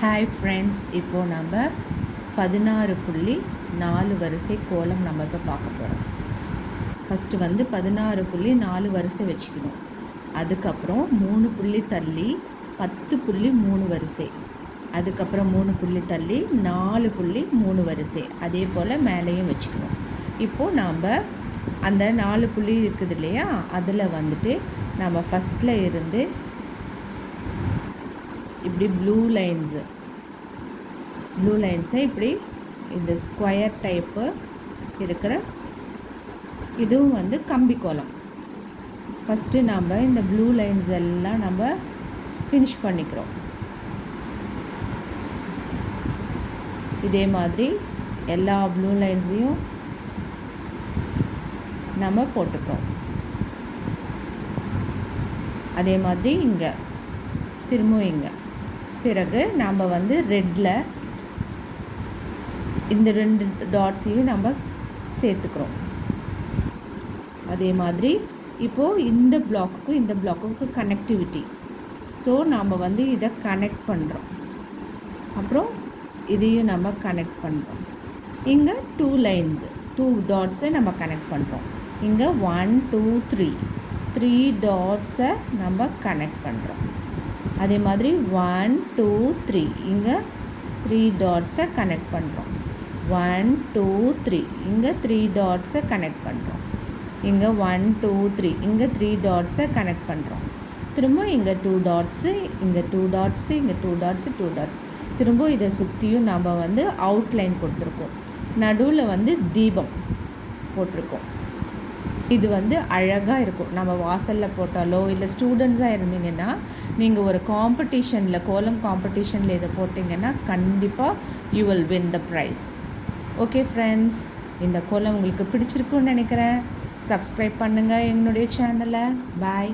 Hi friends, இப்போது நம்ம 16.4 வரிசை கோலம் நம்ம இப்போ பார்க்க போகிறோம். ஃபஸ்ட்டு வந்து 16.4 வரிசை வச்சுக்கணும். அதுக்கப்புறம் 3 புள்ளி தள்ளி 10.3 வரிசை, அதுக்கப்புறம் 3 புள்ளி தள்ளி 4.3 வரிசை, அதே போல் மேலேயும் வச்சுக்கணும். இப்போது நாம் அந்த 4 புள்ளி இருக்குது இல்லையா, அதில் வந்துட்டு நம்ம ஃபஸ்ட்டில் இருந்து இப்படி ப்ளூ லைன்ஸை இப்படி இந்த ஸ்கொயர் டைப்பு இருக்கிற இதுவும் வந்து கம்பி கோலம். ஃபஸ்ட்டு நம்ம இந்த ப்ளூ லைன்ஸ் எல்லாம் நம்ம ஃபினிஷ் பண்ணிக்கிறோம். இதே மாதிரி எல்லா ப்ளூ லைன்ஸையும் நம்ம போட்டுக்கிறோம். அதே மாதிரி இங்கே திரும்பவும் இங்கே பிறகு நாம் வந்து ரெட்டில் இந்த 2 டாட்ஸையும் நம்ம சேர்த்துக்கிறோம். அதே மாதிரி இப்போது இந்த பிளாக்குக்கு கனெக்டிவிட்டி, ஸோ நாம் வந்து இதை கனெக்ட் பண்ணுறோம். அப்புறம் இதையும் நம்ம கனெக்ட் பண்ணுறோம். இங்கே 2 டாட்ஸை நம்ம கனெக்ட் பண்ணுறோம். இங்கே 1 2 3 டாட்ஸை நம்ம கனெக்ட் பண்ணுறோம். அதே மாதிரி 1 2 3 இங்கே 3 டாட்ஸை கனெக்ட் பண்ணுறோம். 1 2 3 இங்கே 3 டாட்ஸை கனெக்ட் பண்ணுறோம். இங்கே 1 2 3 இங்கே 3 டாட்ஸை கனெக்ட் பண்ணுறோம். திரும்ப இங்கே 2 டாட்ஸு, இங்கே 2 டாட்ஸு, இங்கே 2 டாட்ஸு, 2 டாட்ஸ். திரும்ப இதை சுற்றியும் நம்ம வந்து அவுட்லைன் கொடுத்துருக்கோம். நடுவில் வந்து தீபம் போட்டிருக்கோம். இது வந்து அழகாக இருக்கும். நம்ம வாசலில் போட்டாலோ இல்லை ஸ்டூடெண்ட்ஸாக இருந்தீங்கன்னா நீங்கள் ஒரு காம்படிஷனில், கோலம் காம்படிஷனில் இதை போட்டிங்கன்னா கண்டிப்பாக you will win the prize. Okay friends, இந்த கோலம் உங்களுக்கு பிடிச்சிருக்குன்னு நினைக்கிறேன். சப்ஸ்கிரைப் பண்ணுங்கள் என்னுடைய சேனலை. பாய்.